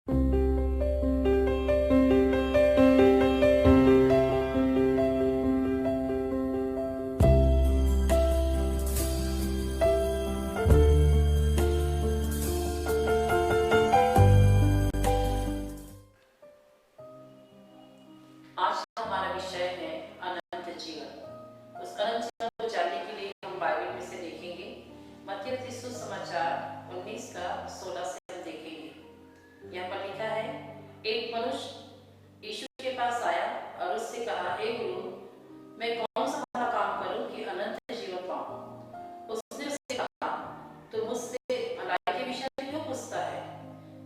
आज का हमारा विषय है अनंत जीवन। उस अनंत जीवन को जानने के लिए हम बाइबल में से देखेंगे। मत्ती रचित सुसमाचार 19 का 16 से हम देखेंगे। यहाँ पर लिखा है, एक मनुष्य यीशु के पास आया और उससे कहा, हे गुरु, मैं कौन सा भला काम करूं कि अनंत जीवन पाऊं? उसने उससे कहा, तू मुझसे भलाई के विषय में क्यों पूछता है?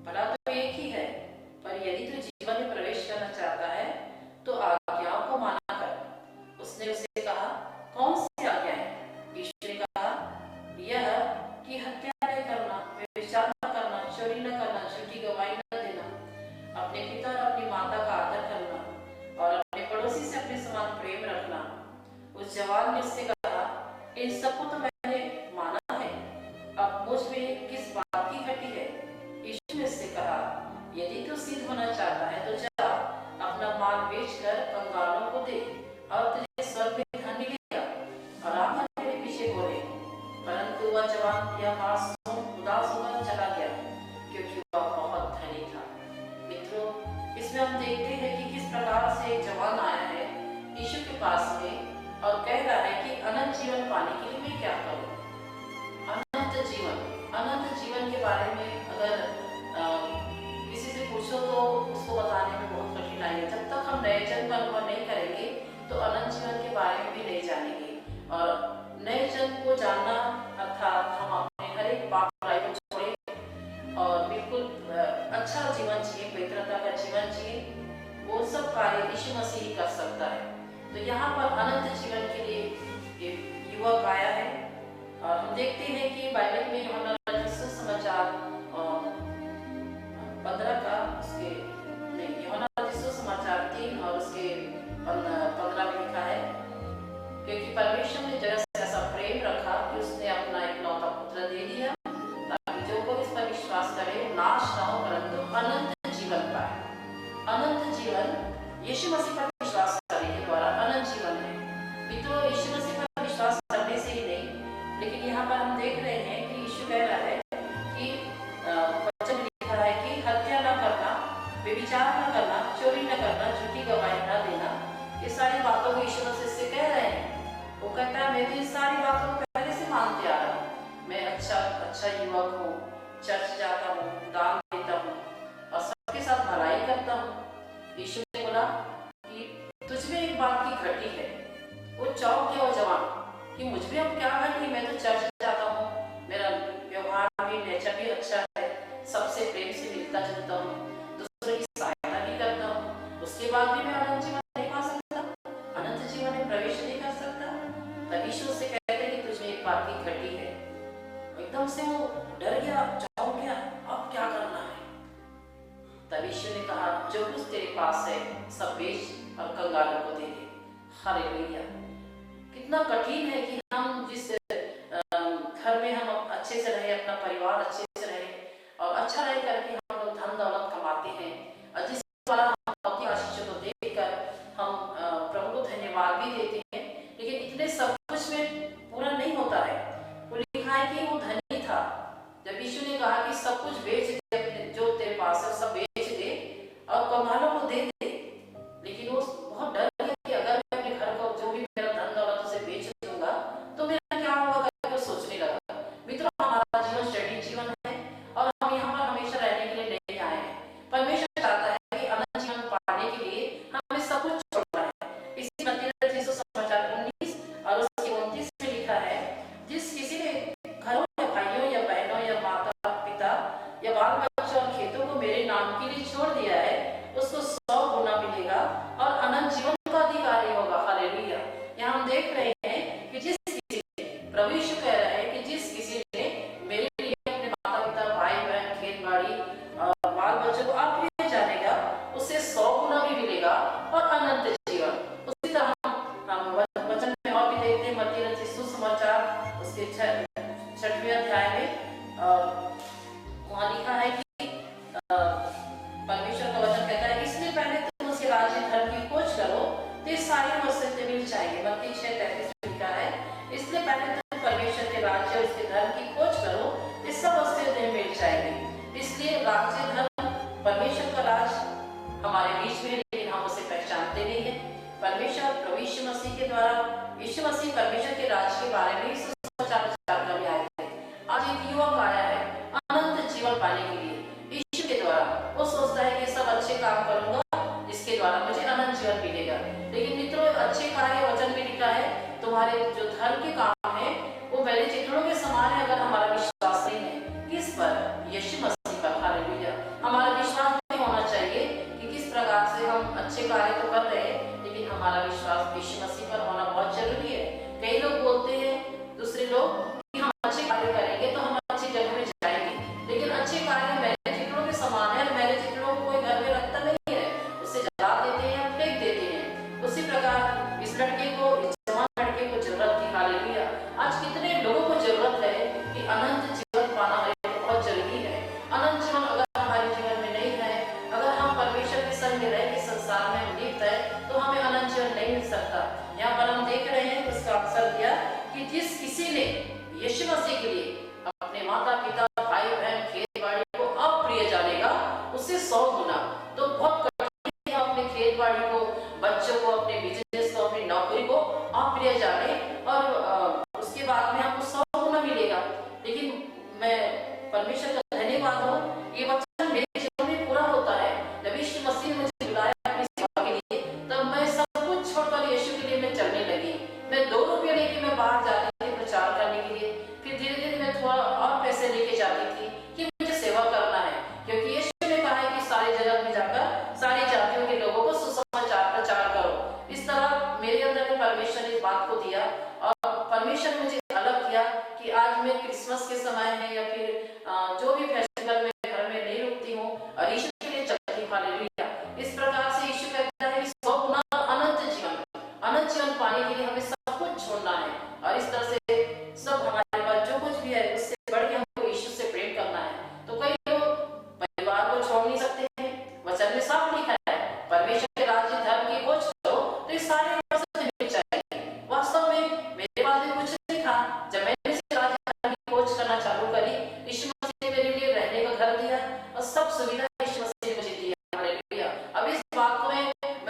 भला तो एक ही है, पर यदि तू जीवन में प्रवेश करना चाहता है तो आज्ञाओं को माना कर। उसने उसे कहा, कौन सी आज्ञाएं? यीशु ने कहा, यह कि हत्या न करना, व्यभिचार न करना, चोरी न करना, झूठी गवाही न देना, अपने पिता और अपनी माता का आदर करना और अपने पड़ोसी से अपने समान प्रेम रखना। उस जवान ने उससे कहा, इन सबको तो मैंने माना है, अब मुझ में किस बात की घटी है? यीशु ने उससे कहा, यदि तू सिद्ध होना चाहता है तो जा, अपना माल बेचकर कंगालों को दे और तुझे स्वर्ग में धन मिलेगा, और आकर मेरे पीछे हो ले। परंतु वह जवान यह बात सुन उदास होकर चला गया, क्योंकि वह बहुत धनी था। मित्रों, इसमें हम देखते हैं कि किस प्रकार से एक जवान आया है यीशु के पास में और कह रहा है कि अनंत जीवन पाने के लिए मैं क्या करूं? अनंत जीवन के बारे में अगर किसी से पूछो तो उसको बताने में बहुत कठिनाई है। जब तक हम नए जन्म का अनुभव नहीं करेंगे तो अनंत जीवन के बारे में भी नहीं जानेंगे। और नए जन्म को जानना अर्थात हम अपने हर एक पाप बुराई को छोड़ें और बिल्कुल अच्छा जीवन जिए, पवित्रता का जीवन जिए, वो सब कार्य यीशु मसीह ही कर सकता है। तो यहाँ पर अनंत जीवन के लिए एक युवक आया है और हम देखते हैं कि बाइबल में यूहन्ना रचित सुसमाचार 15 का उसके नहीं यूहन्ना रचित सुसमाचार 3 और उसके 15 में लिखा है, क्योंकि परमेश्वर ने जगत से ऐसा प्रेम रखा कि उसने अपना इकलौता पुत्र दे दिया, ताकि जो कोई इस पर विश्वास करे नाश न हो परंतु अनंत जीवन पाए। अनंत जीवन यीशु मसीह पर विश्वास करने के द्वारा अनंत जीवन है। मित्रों, यीशु मसीह पर विश्वास करने से ही नहीं, लेकिन यहाँ पर हम देख रहे हैं कि यीशु कह रहा है कि वचन लिखा है कि हत्या न करना, व्यभिचार न करना, चोरी न करना, झूठी गवाही न देना, ये सारी बातों को यीशु मसीह से कह रहे हैं। वो कहता है, मैं भी सारी बातों को पहले से मानते आ रहा हूँ। मैं अच्छा युवक हूँ, चर्च जाता हूँ, दान देता हूँ और सबके साथ भलाई करता हूँ। यीशु ने बोला कि तुझमें एक बात की घटी है। वो चौंक गया वो जवान कि मुझ में अब क्या घटी? मैं तो चर्च जाता हूँ, मेरा व्यवहार भी, नेचर भी अच्छा है, सबसे प्रेम से मिलता जुलता हूँ, दूसरों की सहायता भी करता हूँ, उसके बाद भी मैं अनंत जीवन नहीं पा सकता, अनंत जीवन में प्रवेश नहीं कर सकता। तब यीशु से कहते हैं कि तुझमें एक बात की घटी है। एकदम से वो डर गया, चौंक गया, अब क्या करना है? तब यीशु ने कहा, जो कुछ तेरे पास है सब बेच और कंगालों को दे दे। हालेलुया! कितना कठिन है कि हम जिस घर में हम अच्छे से रहे, अपना परिवार अच्छे से रहे और अच्छा रह करके हम लोग धन दौलत कमाते हैं और जिस द्वारा हम अपनी आशीषों को देखकर हम प्रभु को धन्यवाद भी देते हैं, लेकिन इतने सब कुछ में पूरा नहीं होता है। वो लिखा है कि वो धनी था। जब यीशु ने कहा कि सब कुछ बेच दे, जो तेरे पास है सब बेच दे और कंगालों को दे दे, लेकिन वो बहुत डर गया कि अगर मैं अपने घर को जो भी मेरा धन दौलत उसे बेच दूंगा तो मेरा क्या होगा करके सोचने लगा। मित्रों, हमारा जीवन शरीर जीवन है और हम यहाँ पर हमेशा रहने के लिए नहीं आए हैं। परमेश्वर चाहता है कि अनंत जीवन पाने के लिए हमें सब कुछ छोड़ना है। इसी मत्ती रचित सुसमाचार 19 और उसके 29 में लिखा है, जिस किसी ने घरों या भाइयों या बहनों या माता पिता या बाल बच्चों और खेतों को मेरे नाम के लिए छोड़ दिया है, उसको राज्य धर्म, परमेश्वर का राज हमारे बीच में है, लेकिन हम उसे पहचानते नहीं है। परमेश्वर प्रभु यीशु मसीह के द्वारा, यीशु मसीह परमेश्वर के राज के बारे में सुसमाचार प्रचार करने आए थे। आज एक युवक आया है अनंत जीवन पाने के लिए यीशु के द्वारा। वो सोचता है कि सब अच्छे काम करूंगा जिसके द्वारा मुझे अनंत जीवन मिलेगा। लेकिन मित्रों, अच्छे कार्य वचन में लिखा है तुम्हारे जो धर्म के काम है वो पहले चित्रों के समान है, अगर हमारा विश्वास नहीं है किस पर? यीशु मसीह पर। हालेलुया। हमारा विश्वास नहीं होना चाहिए कि किस प्रकार से हम अच्छे कार्य तो कर रहे हैं, लेकिन हमारा विश्वास यीशु मसीह पर होना बहुत जरूरी है। कई लोग बोलते हैं, दूसरे लोग, कि हम अच्छे कार्य करेंगे तो हम अच्छी जगह में जाएंगे, लेकिन अच्छे कार्य मैंने चित्रों के समान है। मैंने चित्रों को कोई घर में रखता नहीं है, उसे जला देते हैं, फेंक देते हैं। उसी प्रकार इस लड़के को, इस जवान लड़के को जरूरत थी। हालेलुया। आज कितने लोगों को जरूरत है कि अनंत जीवन पाना है, बहुत जरूरी है। अनंत जीवन अगर हमारे जीवन में नहीं है, अगर हम परमेश्वर के संग में रह के संसार में हम लिप्त है, तो हमें अनंत जीवन नहीं मिल सकता। यहाँ पर हम देख रहे हैं उसका अवसर दिया कि जिस किसी ने यीशु मसीह के लिए अपने माता पिता, भाई बहन, खेत बाड़ी को अप्रिय जानेगा, उससे 100 गुना। तो बहुत कठिन है अपने खेत बाड़ी को, बच्चों को, अपने बिजनेस को, अपनी नौकरी को अप्रिय जाने, और उसके बाद में हमको 100 गुना मिलेगा। लेकिन मैं परमेश्वर का धन्यवाद हो, ये वचन मेरे जीवन में पूरा होता है। जब यीशु मसीह ने मुझे बुलाया अपनी सेवा के लिए, तब मैं सब कुछ छोड़कर यीशु के लिए मैं चलने लगी। मैं 2 रुपये लेके मैं बाहर जाती थी प्रचार करने के लिए, फिर धीरे धीरे मैं थोड़ा और पैसे लेके जाती थी कि मुझे सेवा करना है, क्योंकि यीशु ने कहा है कि सारी जगह में जाकर सारी जातियों के लोगों को सुसमाचार प्रचार करो। इस तरह मेरे अंदर परमेश्वर ने इस बात को दिया, और परमेश्वर ने मुझे अलग किया कि आज मैं क्रिसमस के समय है या फिर जो भी फेस्टिवल में घर में नहीं रुकती हूँ और यीशु के लिए चलती हूँ। हालेलुया। इस प्रकार से यीशु कहता है कि 100 गुना अनंत जीवन पाने के लिए हमें सब कुछ छोड़ना है, और इस तरह से सब हमारे पास जो कुछ भी है उससे बढ़ के हमको यीशु से प्रेम करना है। तो कई लोग परिवार को छोड़ नहीं सकते हैं। वचन में साफ लिखा है, परमेश्वर के राज्य धर्म की खोज करो तो ये सारे मिल जाएंगे। वास्तव में मेरे पास भी कुछ नहीं था। जब मैंने इस राज्य धर्म की खोज करना चालू करी, यीशु मसीह ने मेरे लिए रहने का घर दिया और सब सुविधा यीशु मसीह ने मुझे दी। हालेलुया। अब इस बात को मैं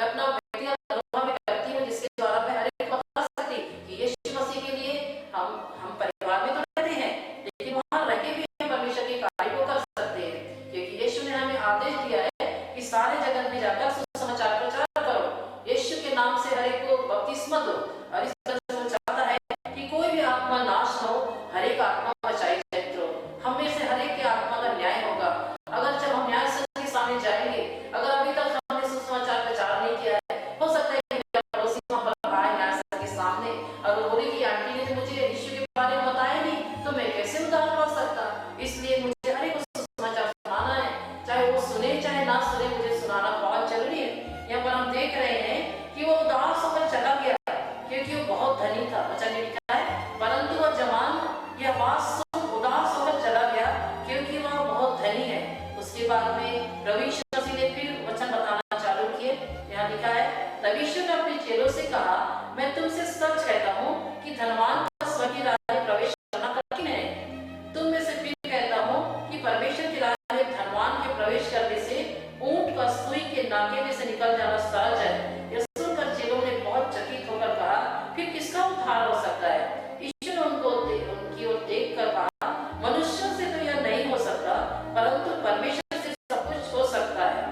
अपना व्यक्तिगत अनुभव में करती हूँ, जिसके द्वारा मैं हर एक बता सकती कि यीशु मसीह के लिए हम परिवार में तो रहते हैं, लेकिन वहां रह के भी हम परमेश्वर के कार्य को कर सकते हैं, क्योंकि यीशु ने हमें आदेश दिया है कि सारे जगत में जाकर सुसमाचार प्रचार करो, यीशु के नाम से हर एक को बपतिस्मा दो। और इस तरह से वो चाहता है कि कोई भी आत्मा नाश न हो, हर एक आत्मा बचाई जाए। मित्रों, हम में से हर एक की आत्मा का न्याय होगा। अगर जब हम न्याय सत्य के सामने जाएंगे, अगर अभी तक हमने सुसमाचार प्रचार नहीं किया है, हो सकता है कि मेरा पड़ोसी वहां पर आए न्याय सत्य के सामने और वो बोले कि आंटी ने तो मुझे यीशु के बारे में बताया नहीं, तो मैं कैसे उद्धार पा सकता। इसलिए मुझे हर एक को सुसमाचार सुनाना है, चाहे वो सुने चाहे ना सुने, मुझे सुनाना बहुत जरूरी है। यहाँ पर हम देख रहे हैं कि वो उदास होकर चला गया क्योंकि वो बहुत धनी था। वचन में लिखा है, परंतु वह जवान यह बात सुन उदास होकर चला गया क्योंकि वह बहुत धनी है। उसके बाद में प्रभु यीशु मसीह ने फिर वचन बताना चालू किए। यहाँ लिखा है, तब यीशु ने अपने चेलों से कहा, मैं तुमसे सच कहता हूँ कि धनवान का स्वर्गीय राज्य में प्रवेश करना कठिन है। तुम में से फिर कहता हूँ कि परमेश्वर के राज्य में धनवान के प्रवेश करने से ऊंट का सुई के नाके में से निकल जाना सहज है। यह सुनकर चेलों ने बहुत चकित होकर कहा, फिर किसका उद्धार हो सकता है? यीशु ने उनकी ओर देखकर कहा, मनुष्यों से तो यह नहीं हो सकता, परंतु परमेश्वर से सब कुछ हो सकता है।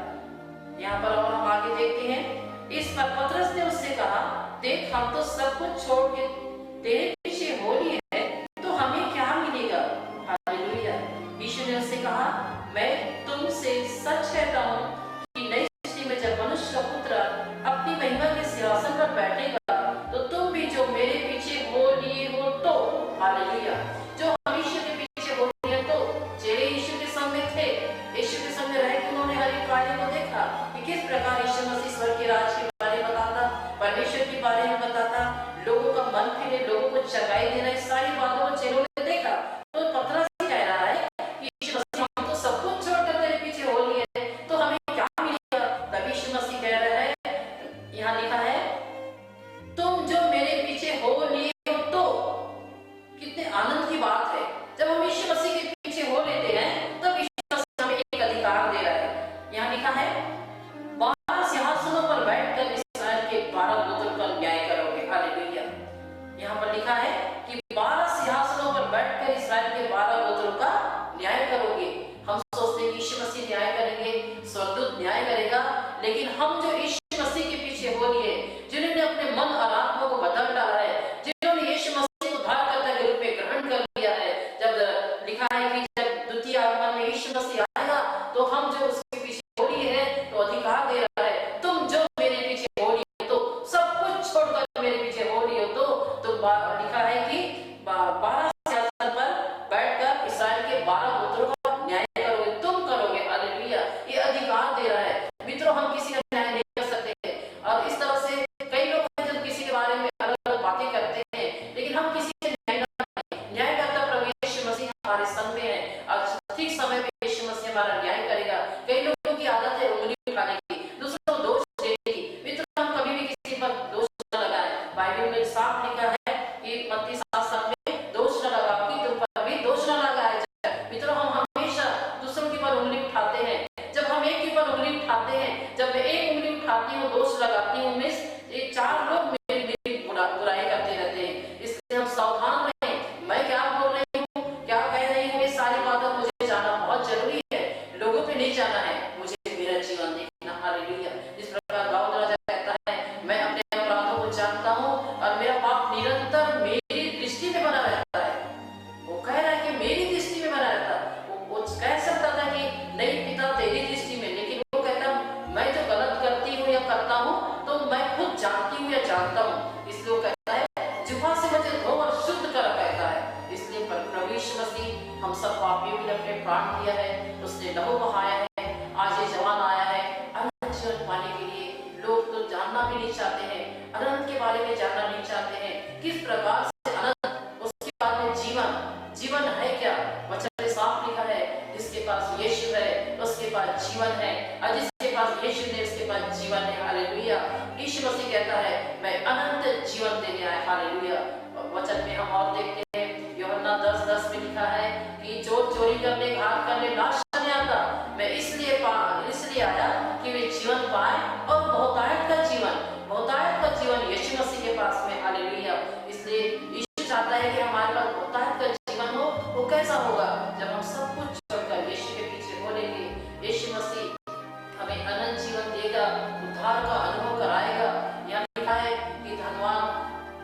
यहाँ पर और हम आगे देखते हैं, इस पर पतरस ने उससे कहा, देख हम तो सब कुछ छोड़ के तेरे पीछे हो लिए हैं, तो हमें क्या मिलेगा? हालेलुया। यीशु ने उससे कहा, मैं तुमसे सच कहता हूँ कि नई सृष्टि में जब मनुष्य का पुत्र अपनी महिमा के सिंहासन पर बैठेगा, तो तुम भी जो मेरे पीछे हो लिए हो तो, हालेलुया, जो हम यीशु के पीछे हो लिए तो, चेले यीशु के संग में थे, यीशु के संग में रह के उन्होंने हर एक कार्य को देखा कि किस प्रकार यीशु मसीह स्वर्ग के राज के बारे में बताता, परमेश्वर के बारे में बताता, लोगों का मन फिरे, लोगों को जगाई देना, इस सारी बातों को चेलों ने देखा। तो पतरस कह रहा है कि यीशु मसीह, हम तो सब कुछ छोड़कर तेरे पीछे हो लिए हैं, तो हमें क्या मिलेगा? तब यीशु मसीह कह रहा है, यहाँ लिखा है, तुम जो मेरे पीछे हो लिए हो तो। कितने आनंद की बात है, जब हम यीशु मसीह के पीछे हो लेते हैं, तब यीशु मसीह हमें एक अधिकार लेकिन हम जो यीशु मसीह के पीछे हो लिए, जिन्होंने अपने मन और आत्मा को बदल डाला है, जिन्होंने यीशु मसीह को उद्धारकर्ता के रूप में ग्रहण कर लिया है, जब लिखा है कि जब द्वितीय आगमन में यीशु मसीह आएगा तो हम जो उसके पीछे हो लिए हैं, तो अधिकार दे रहा है, तुम जो मेरे पीछे हो लिए हो, तो सब कुछ छोड़कर मेरे पीछे हो लिए हो, तो लिखा है कि 12 सिंहासन पर बैठकर इस्राएल के 12 गोत्रों का न्याय करोगे, तुम करोगे। हालेलुया, ये अधिकार दे रहा है। मित्रों, हम किसी का न्याय नहीं कर सकते हैं, और इस तरह से कई लोग हैं जो किसी के बारे में अलग अलग बातें करते हैं, लेकिन हम किसी से न्याय करता प्रभु यीशु मसीह हमारे संग में है, और ठीक समय पे यीशु मसीह हमारा न्याय करेगा। कई लोगों की आदत है उंगली उठाने की, दूसरों को दोष देने की। मित्रों, हम कभी भी किसी पर दोष न लगाएं। बाइबल में साफ लिखा है कि मत्ती 7:7 में दोष न लगाओ कि तुम पर भी दोष न लगाया जाए। मित्रों, हम हमेशा दूसरों के ऊपर उंगली उठाते हैं। जब हम एक के ऊपर उंगली उठाते हैं, जब मैं एक उंगली उठाती हूँ, दोष लगाती हूँ, ये 4 लोग मेरी बुराई करते रहते हैं। इसलिए हम सावधान रहें। मैं क्या बोल रही हूँ, क्या कह रही हूँ, ये सारी बातें मुझे जानना बहुत जरूरी है। लोगों पे नहीं जाना है, मुझे मेरा जीवन देखना। हालेलुया। जिस प्रकार दाऊद राजा कहता है, मैं अपने अपराधों को जानता हूँ और मेरा पाप निरंतर मेरी दृष्टि में बना रहता है। वो कह रहा है कि मेरी दृष्टि में बना रहता है। वो कह सकता था कि नहीं पिता तेरी दृष्टि में, लेकिन वो कहता मैं जो गलत करती हूँ या करता हूँ तो मैं खुद जानती हूँ या जानता हूँ। इसलिए वो कहता है जिह्वा से मुझे धो और शुद्ध कर, कहता है। इसलिए प्रभु यीशु मसीह हम सब पापियों के लिए अपने प्राण दिया है, उसने लहू बहाया है। आज ये जवान आया है अनंत जीवन पाने के लिए। लोग तो जानना भी नहीं चाहते हैं, अनंत के बारे में जानना नहीं चाहते हैं, किस प्रकार से अनंत, उसके बाद में जीवन है क्या। वचन में साफ लिखा है, जिसके पास यीशु है उसके पास जीवन है, और जिसके पास यीशु है उसके पास जीवन है। हालेलुया। यीशु मसीह कहता है मैं अनंत जीवन देने आया। हालेलुया। वचन में हम और देखते हैं, यूहन्ना 10:10 में लिखा है कि चोर चोरी करने, घात करने, नाश करने आता, मैं इसलिए आया कि वे जीवन पाए और बहुतायत का जीवन यीशु मसीह के पास में। हालेलुया। इसलिए यीशु चाहता है कि हमारे पास बहुतायत का जीवन हो। वो कैसा होगा, जब हम सब कुछ छोड़कर यीशु के पीछे बोलेंगे। यीशु मसीह हमें अनंत जीवन देगा, उद्धार का अनुभव कराएगा। यहाँ लिखा है कि धनवान,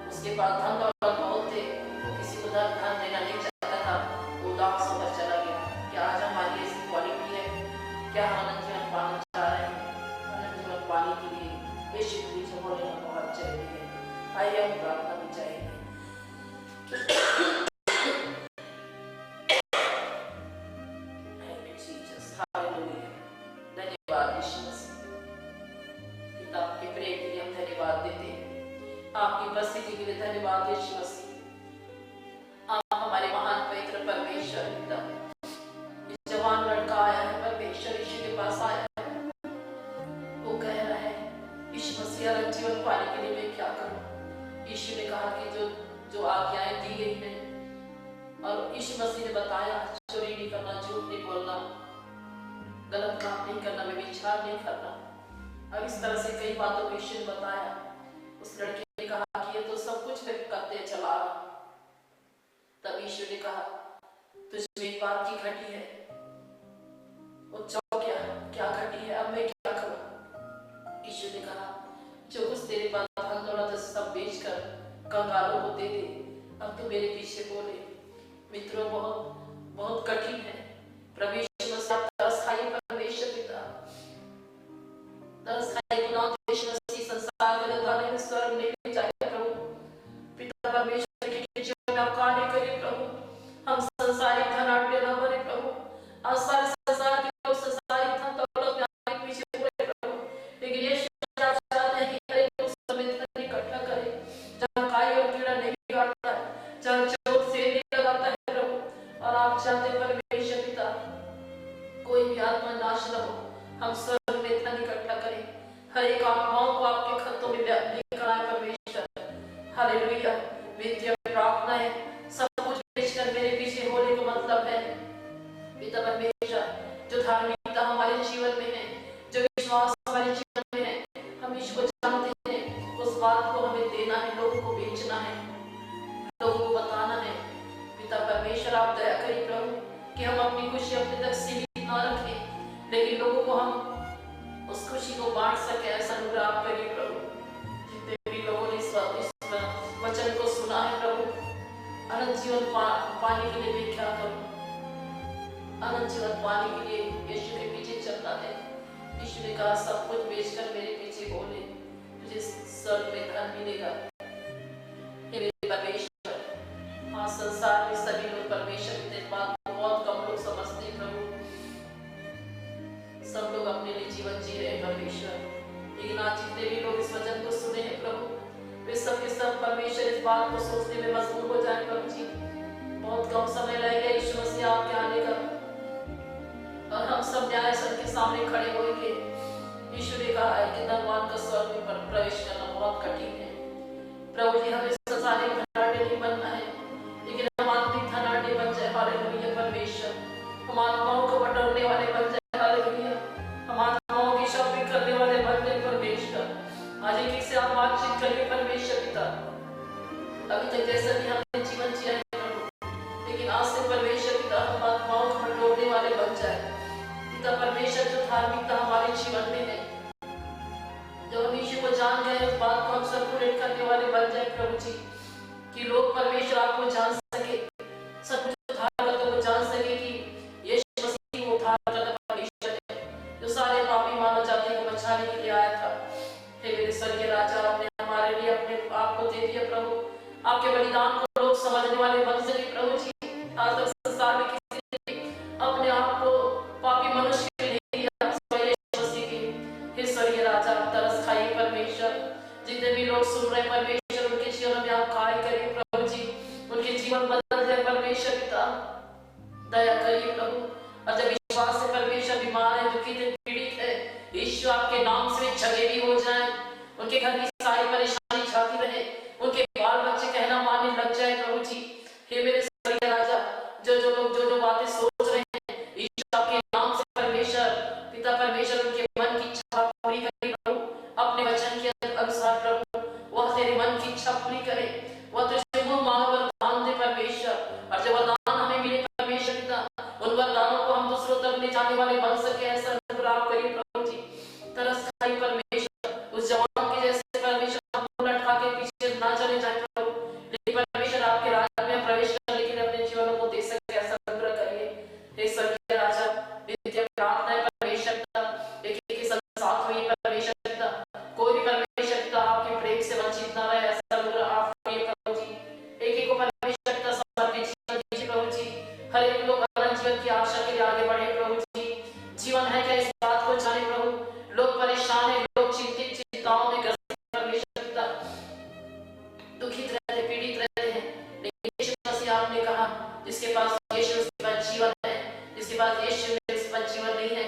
उसके पास धन दौलत बहुत थे, वो किसी को धन देना नहीं चाहता था, वो उदास होकर चला गया। क्या आज हमारी ऐसी क्वालिटी है? क्या हम अनंत जीवन पाना चाह रहे हैं? अनंत जीवन पाने के लिए यीशु के पीछे बोलना बहुत जरूरी है। आइए हम प्रार्थना भी चाहेंगे। धन्यवाद यीशु मसीह, पिता के प्रेम के लिए हम धन्यवाद देते हैं। आपकी उपस्थिति के लिए धन्यवाद यीशु मसीह। आप हमारे महान पवित्र परमेश्वर पिता, जवान लड़का आया है, परमेश्वर यीशु के पास आया है। वो कह रहा है यीशु मसीह अनंत जीवन पाने के लिए मैं क्या करूं। यीशु ने कहा कि जो आज्ञाएं दी गई हैं, और यीशु मसीह ने बताया चोरी नहीं करना, झूठ नहीं बोलना, गलत काम नहीं करना, व्यभिचार नहीं करना, और इस तरह से कई बातों को यीशु ने बताया। उस लड़के ने कहा कि ये तो सब कुछ मैं करते चला रहा। तब यीशु ने कहा तुझमें एक बात की घटी है। वो क्या घटी है, अब मैं क्या करूं। यीशु ने कहा जो कुछ तेरे पास धन दौलत सब बेचकर कंगालों को दे दे, अब तो मेरे पीछे बोले। मित्रों, बहुत कठिन है। प्रभु यीशु मसीह तरस खाइए परमेश्वर पिता, तरस खाइए गुनाह यीशु मसीह संसार के उद्धार में स्वर्ग में ले जाए प्रभु पिता परमेश्वर के जीवन में कार्य करिए प्रभु। हम संसारिक धनाढ्य न बने प्रभु। आज सारे संसार के लोग संसारिक धन दौलत में आगे पीछे बोले प्रभु, लेकिन यीशु चाहते हैं कि हर एक समेत कर इकट्ठा करे, जहाँ काई और कीड़ा नहीं काटता है, जहाँ चोट से नहीं लगाता है प्रभु। और आप चाहते हैं परमेश्वर पिता कोई भी आत्मा नाश न हो। हम स्वर्ग में धन इकट्ठा करें, हर एक आत्माओं को आपके खतों में लेकर आए परमेश्वर। हालेलुया। विनती और प्रार्थना है, सब कुछ बेचकर मेरे पीछे होने का मतलब है पिता परमेश्वर, जो धार्मिकता हमारे जीवन में है, जो विश्वास हमारे जीवन में है, हम इसको जानते हैं, उस बात को हमें देना है, लोगों को बेचना है, लोगों को बताना है। पिता परमेश्वर आप दया करिए प्रभु कि हम अपनी खुशी अपने तक सीमित ना रखें, लेकिन लोगों को हम उस खुशी को बांट सके, ऐसा अनुग्रह आप करिए प्रभु। जितने भी लोगों ने इस वचन को सुना है प्रभु, अनंत जीवन पाने के लिए मैं क्या करूं? अनंत जीवन पाने के लिए यीशु के पीछे चलना है। यीशु ने कहा सब कुछ बेचकर मेरे पीछे बोले, तुझे स्वर्ग में धन मिलेगा। हे मेरे परमेश्वर, हाँ संसार में सभी लोग परमेश्वर की बात को बहुत कम लोग समझते हैं प्रभु। सब लोग अपने लिए जीवन जी रहे हैं परमेश्वर, लेकिन आज जितने भी लोग इस वचन को सुने हैं प्रभु, वे सब के सब परमेश्वर इस बात को सोचने में मजबूर हो जाए प्रभु जी। बहुत कम समय रह गया यीशु मसीह आपके आने का, और हम सब न्याय सर के सामने खड़े होंगे। यीशु ने कहा है कि धनवान का स्वर्ग में प्रवेश करना बहुत कठिन है। प्रभु जी हमें संसारिक धनाढ़ नहीं बनना है, लेकिन हम आत्मिक धनाढ़ बन जाए। हालेलुया परमेश्वर, हम आत्माओं को बटोरने वाले बन जाए। हालेलुया, हम आत्माओं की शॉपिंग करने वाले बन जाए परमेश्वर। आज एक से आप बातचीत करिए परमेश्वर पिता। अभी तक जैसा भी हमने जीवन जिया है प्रभु, लेकिन आज से परमेश्वर पिता हम आत्माओं को बटोरने वाले बन जाए पिता परमेश्वर। जो धार्मिकता हमारे जीवन में है, जब हम यीशु को जान गए, उस बात को हम सर्कुलेट करने वाले बन जाए प्रभु जी, कि लोग परमेश्वर आपको जान सके, सब कुछ धार्मिकता को जान सके कि यीशु मसीह वो धार्मिकता परमेश्वर है जो सारे पापी मानव जाति को बचाने के लिए आया था। हे मेरे स्वर्गीय राजा, आपने हमारे लिए अपने आप को दे दिया प्रभु। आपके बलिदान को लोग समझने वाले बन सके प्रभु जी। आज तक संसार में किसी ने अपने आप को पापी मनुष्य के लिए दिया, यीशु मसीह के। हे स्वर्गीय राजा, आप तरस खाइए परमेश्वर। जितने भी लोग सुन रहे परमेश्वर, उनके जीवन में आप कार्य करिए प्रभु जी, उनके जीवन बदल जाए परमेश्वर पिता। दया करिए प्रभु। और जब विश्वास से परमेश्वर बीमार है, दुखित है, पीड़ित है, यीशु आपके नाम से जगे भी हो जाए, उनके घर की सारी परेशानी जाती रहे, उनके बाल बच्चे कहना मानने लग जाए प्रभु जी। हे मेरे स्वर्गीय राजा, जो लोग जो बातें सोच रहे हैं, यीशु आपके नाम से परमेश्वर पिता परमेश्वर उनके मन की इच्छा पूरी करे प्रभु। अपने वचन के अनुसार प्रभु वह तेरे मन की इच्छा पूरी करे, वह तुझसे मुंह मांग वरदान दे परमेश्वर। और जो वरदान हमें मिले परमेश्वर पिता, उन वरदानों को हम दूसरों तक ले जाने वाले बन सके, ऐसा अनुग्रह करिए प्रभु जी। तरस खाई परमेश्वर, उस जवान के जैसे परमेश्वर हम लटका के पीछे ना चले जाए प्रभु, लेकिन परमेश्वर आपके राज्य में प्रवेश करने के लिए अपने जीवनों को दे सके, ऐसा अनुग्रह करिए। हे स्वर्गीय राजा, नित्य प्रार्थना है परमेश्वर पिता, एक के साथ हुई परमेश्वर पिता, कोई भी परमेश्वर पिता आपके प्रेम से वंचित ना रहे, ऐसा अनुग्रह आप करिए प्रभु जी। एक को परमेश्वर पिता समर्पित जीवन दीजिए प्रभु जी। हर एक लोग अनंत जीवन की आशा के लिए आगे बढ़े प्रभु जी। जीवन है क्या इस बात को जाने प्रभु। लोग परेशान है, लोग चिंतित चिंताओं में ग्रसित परमेश्वर पिता, दुखित रहते, पीड़ित रहते हैं, लेकिन यीशु मसीह आपने कहा जिसके पास यीशु उसके पास जीवन है, जिसके पास यीशु है उसके पास जीवन नहीं है।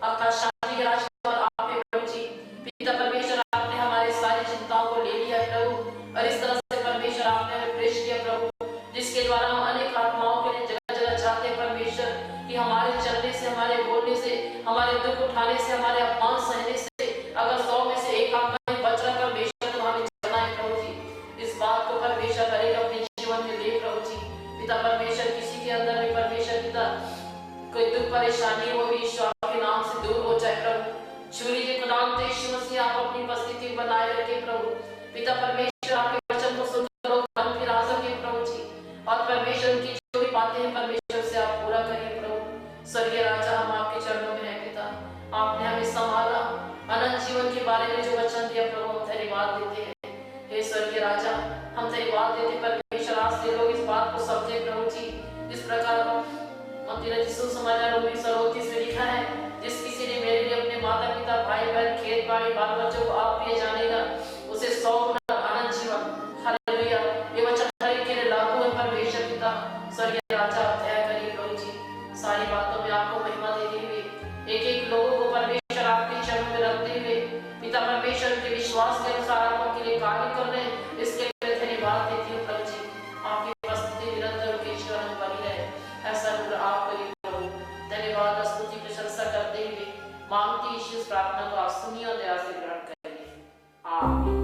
आपका शांति का राजकुमार आप है प्रभु जी। पिता परमेश्वर, आपने हमारे सारी चिंताओं को ले लिया है प्रभु, और इस तरह से परमेश्वर आपने हमें प्रेष किया प्रभु, जिसके द्वारा हम अनेक आत्माओं के लिए जगह जगह जाते हैं परमेश्वर, कि हमारे चलने से, हमारे बोलने से, हमारे दुख उठाने से, हमारे अपमान सहने से अगर 100 में से एक आत्मा ही बच रहा परमेश्वर, तो हमें चलना है प्रभु जी। इस बात को परमेश्वर करेगा अपने जीवन में ले प्रभु जी। पिता परमेश्वर, किसी के अंदर में परमेश्वर पिता कोई दुख परेशानी हो, भी यीशु आपके नाम से दूर हो जाए प्रभु। छुरी के खुदावंद यीशु मसीह, आप अपनी उपस्थिति बनाए रखे प्रभु। पिता परमेश्वर, आपके वचन को सुनकर लोग मन फिरा सके प्रभु जी, और परमेश्वर की जो भी बातें हैं परमेश्वर से आप पूरा करिए प्रभु। स्वर्गीय राजा, हम आपके चरणों में हैं पिता, आपने हमें संभाला, अनंत जीवन के बारे में जो वचन दिया प्रभु, हम धन्यवाद देते हैं। हे स्वर्गीय राजा, हम धन्यवाद देते परमेश्वर, आज से लोग इस बात को समझे प्रभु जी। जिस प्रकार समाचार 19:38 में लिखा है, जिस किसी ने मेरे लिए अपने माता पिता, भाई बहन, खेत बाड़ी, बाल बच्चों को आप दिए जानेगा, उसे 100 गुना अनंत जीवन। हालेलुया, ये वचन हर एक के लिए लागू है परमेश्वर पिता। स्वर्गीय राजा, आप दया करिए प्रभु जी। सारी बातों में आपको महिमा देते हुए, एक एक लोगों को परमेश्वर आपके चरणों में रखते हुए, पिता परमेश्वर के विश्वास के अनुसार आप उनके लिए कार्य कर रहे हैं, इसके लिए धन्यवाद देती हूँ प्रभु जी। आपकी उपस्थिति निरंतर उनके जीवन में बनी रहे, ऐसा अनुग्रह आप करिए प्रभु। धन्यवाद, स्तुति, प्रशंसा करते हुए मांगती इस प्रार्थना को आप सुनिए और दया से ग्रहण करिए। आमीन।